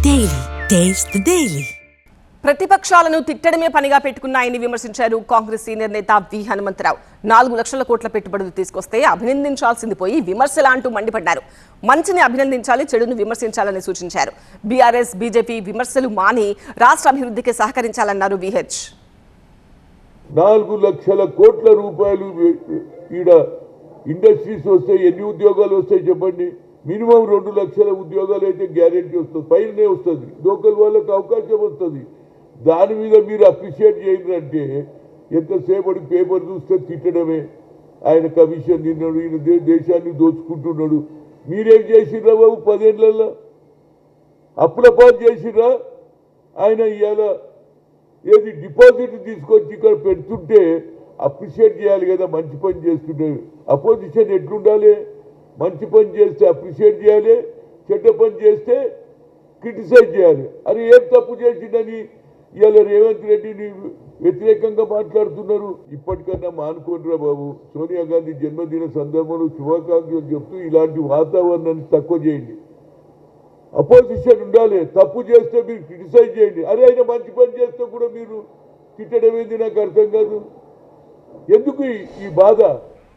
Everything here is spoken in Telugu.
Daily. Taste the Daily. ప్రతిపక్షాలను తిట్టడమే పనిగా పెట్టుకున్నాయని విమర్శించారు కాంగ్రెస్ సీనియర్ నేత వి హనుమంతరావు. 4 లక్షల కోట్ల పెట్టుబడులు తీసుకొస్తే అభినందించాల్సింది పోయి విమర్శలా అంటూ మండిపడ్డారు. మంచిని అభినందించాలి, చెడును విమర్శించాలని సూచించారు. బీఆర్ఎస్ బీజేపీ విమర్శలు మాని రాష్ట్ర అభివృద్ధికి సహకరించాలన్నారు విహెచ్. 4 లక్షల కోట్ల రూపాయలు ఈడ ఇండస్ట్రీస్ వస్తాయి. ఎన్ని ఉద్యోగాలు వస్తాయి చెప్పండి? మినిమం 2 లక్షల ఉద్యోగాలు అయితే గ్యారెంటీ వస్తుంది, పైనే వస్తుంది. లోకల్ వాళ్ళకి అవకాశం వస్తుంది. దాని మీద మీరు అప్రిషియేట్ చేయండి. ఎంతసేపటి పేపర్ చూస్తే తిట్టడమే. ఆయన కమిషన్ తిన్నాడు, ఈయన దేశాన్ని దోచుకుంటున్నాడు. మీరేం చేసిర్రా బాబు? 10 ఏళ్లలో అప్పుల పాలు చేసిర్రా? ఆయన ఇవాళ ఏది డిపాజిట్ తీసుకొచ్చి ఇక్కడ పెడుతుంటే అప్రిషియేట్ చేయాలి కదా. మంచి పని చేస్తుంటే అపోజిషన్ ఎట్లుండాలి? మంచి పని చేస్తే అప్రిషియేట్ చేయాలి, చెడ్డ పని చేస్తే క్రిటిసైజ్ చేయాలి. అది ఏం తప్పు చేసిందని ఇవాళ రేవంత్ రెడ్డిని వ్యతిరేకంగా మాట్లాడుతున్నారు. ఇప్పటికన్నా మానుకోండిరా బాబు. సోనియా గాంధీ జన్మదిన సందర్భంలో శుభాకాంక్షలు చెప్తూ ఇలాంటి వాతావరణాన్ని తక్కువ చేయండి. అపోజిషన్ ఉండాలి. తప్పు చేస్తే మీరు క్రిటిసైజ్ చేయండి. అరే ఆయన మంచి పని చేస్తే కూడా మీరు తిట్టడం ఏంది? నాకు అర్థం కాదు. ఎందుకు ఈ బాధ?